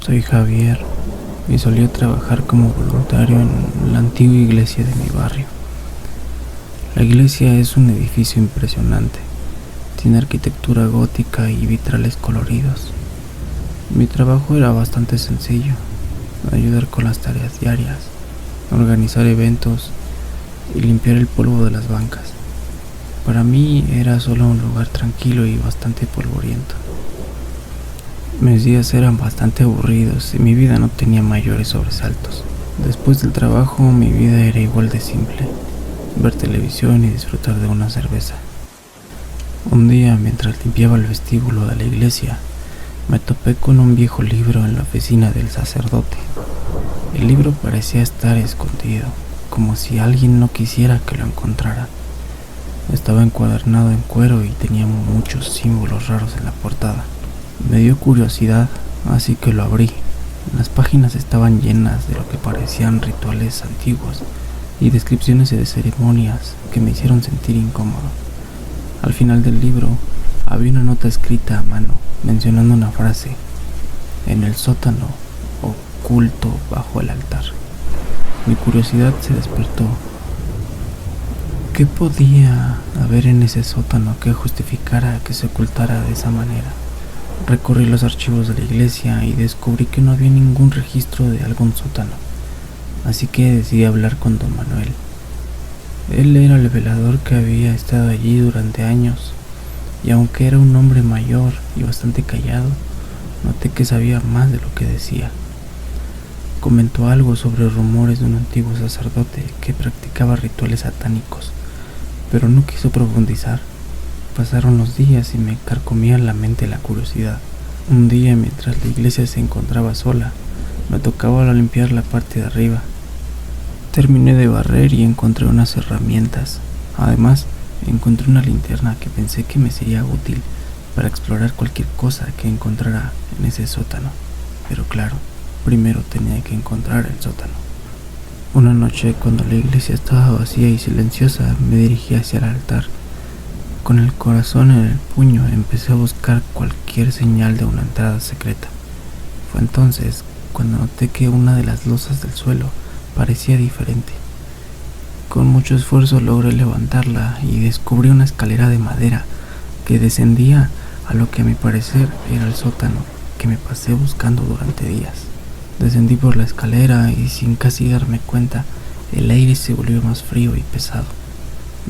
Soy Javier y solía trabajar como voluntario en la antigua iglesia de mi barrio. La iglesia es un edificio impresionante. Tiene arquitectura gótica y vitrales coloridos. Mi trabajo era bastante sencillo: ayudar con las tareas diarias, organizar eventos y limpiar el polvo de las bancas. Para mí era solo un lugar tranquilo y bastante polvoriento. Mis días eran bastante aburridos y mi vida no tenía mayores sobresaltos. Después del trabajo, mi vida era igual de simple: ver televisión y disfrutar de una cerveza. Un día, mientras limpiaba el vestíbulo de la iglesia, me topé con un viejo libro en la oficina del sacerdote. El libro parecía estar escondido, como si alguien no quisiera que lo encontrara. Estaba encuadernado en cuero y tenía muchos símbolos raros en la portada. Me dio curiosidad, así que lo abrí. Las páginas estaban llenas de lo que parecían rituales antiguos y descripciones de ceremonias que me hicieron sentir incómodo. Al final del libro había una nota escrita a mano mencionando una frase: en el sótano, oculto bajo el altar. Mi curiosidad se despertó. ¿Qué podía haber en ese sótano que justificara que se ocultara de esa manera? Recorrí los archivos de la iglesia y descubrí que no había ningún registro de algún sótano, así que decidí hablar con don Manuel. Él era el velador que había estado allí durante años, y aunque era un hombre mayor y bastante callado, noté que sabía más de lo que decía. Comentó algo sobre rumores de un antiguo sacerdote que practicaba rituales satánicos, pero no quiso profundizar. Pasaron los días y me carcomía la mente la curiosidad. Un día, mientras la iglesia se encontraba sola, me tocaba limpiar la parte de arriba. Terminé de barrer y encontré unas herramientas. Además, encontré una linterna que pensé que me sería útil para explorar cualquier cosa que encontrara en ese sótano. Pero claro, primero tenía que encontrar el sótano. Una noche, cuando la iglesia estaba vacía y silenciosa, me dirigí hacia el altar. Con el corazón en el puño empecé a buscar cualquier señal de una entrada secreta. Fue entonces cuando noté que una de las losas del suelo parecía diferente. Con mucho esfuerzo logré levantarla y descubrí una escalera de madera que descendía a lo que a mi parecer era el sótano que me pasé buscando durante días. Descendí por la escalera y sin casi darme cuenta, el aire se volvió más frío y pesado.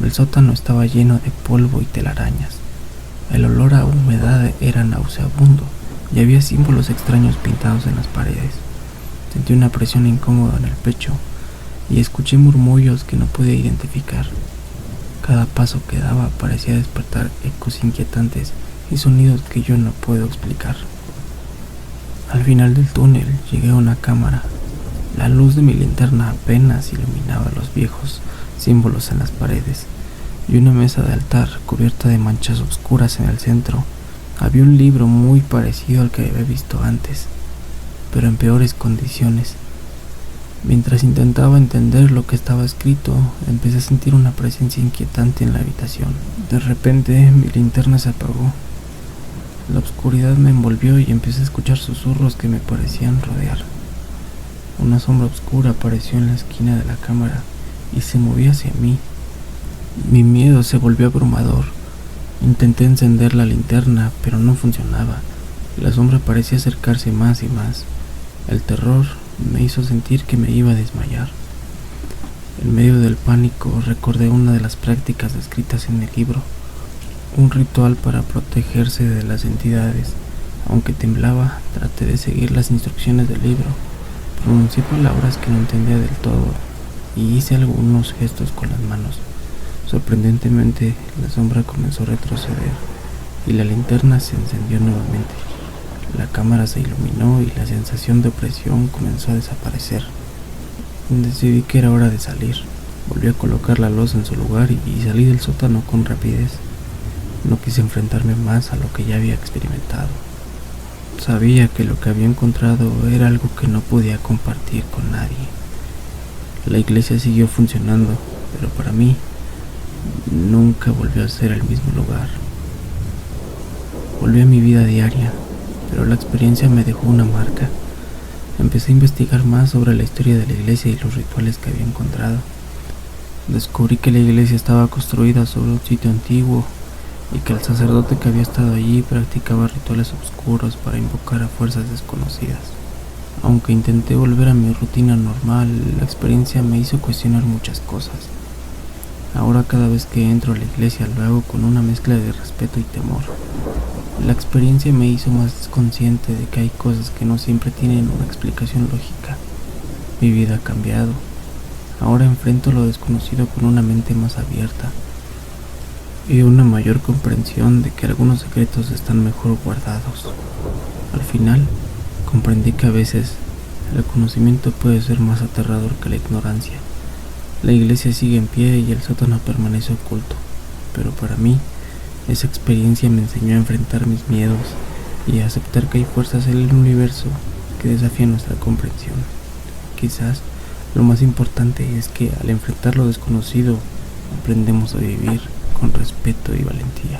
El sótano estaba lleno de polvo y telarañas. El olor a humedad era nauseabundo y había símbolos extraños pintados en las paredes. Sentí una presión incómoda en el pecho y escuché murmullos que no podía identificar. Cada paso que daba parecía despertar ecos inquietantes y sonidos que yo no puedo explicar. Al final del túnel llegué a una cámara. La luz de mi linterna apenas iluminaba los viejos símbolos en las paredes y una mesa de altar cubierta de manchas oscuras en el centro. Había un libro muy parecido al que había visto antes, pero en peores condiciones. Mientras intentaba entender lo que estaba escrito, empecé a sentir una presencia inquietante en la habitación. De repente, mi linterna se apagó. La oscuridad me envolvió y empecé a escuchar susurros que me parecían rodear. Una sombra oscura apareció en la esquina de la cámara y se movía hacia mí. Mi miedo se volvió abrumador. Intenté encender la linterna, pero no funcionaba. La sombra parecía acercarse más y más. El terror me hizo sentir que me iba a desmayar. En medio del pánico recordé una de las prácticas descritas en el libro: un ritual para protegerse de las entidades. Aunque temblaba, traté de seguir las instrucciones del libro. Pronuncié palabras que no entendía del todo y hice algunos gestos con las manos. Sorprendentemente, la sombra comenzó a retroceder y la linterna se encendió nuevamente. La cámara se iluminó y la sensación de opresión comenzó a desaparecer. Decidí que era hora de salir. Volví a colocar la losa en su lugar y salí del sótano con rapidez. No quise enfrentarme más a lo que ya había experimentado. Sabía que lo que había encontrado era algo que no podía compartir con nadie. La iglesia siguió funcionando, pero para mí nunca volvió a ser el mismo lugar. Volví a mi vida diaria, pero la experiencia me dejó una marca. Empecé a investigar más sobre la historia de la iglesia y los rituales que había encontrado. Descubrí que la iglesia estaba construida sobre un sitio antiguo y que el sacerdote que había estado allí practicaba rituales oscuros para invocar a fuerzas desconocidas. Aunque intenté volver a mi rutina normal, la experiencia me hizo cuestionar muchas cosas. Ahora cada vez que entro a la iglesia lo hago con una mezcla de respeto y temor. La experiencia me hizo más consciente de que hay cosas que no siempre tienen una explicación lógica. Mi vida ha cambiado. Ahora enfrento lo desconocido con una mente más abierta y una mayor comprensión de que algunos secretos están mejor guardados. Al final, comprendí que a veces el conocimiento puede ser más aterrador que la ignorancia. La iglesia sigue en pie y el sótano permanece oculto, pero para mí, esa experiencia me enseñó a enfrentar mis miedos y a aceptar que hay fuerzas en el universo que desafían nuestra comprensión. Quizás lo más importante es que al enfrentar lo desconocido, aprendemos a vivir con respeto y valentía.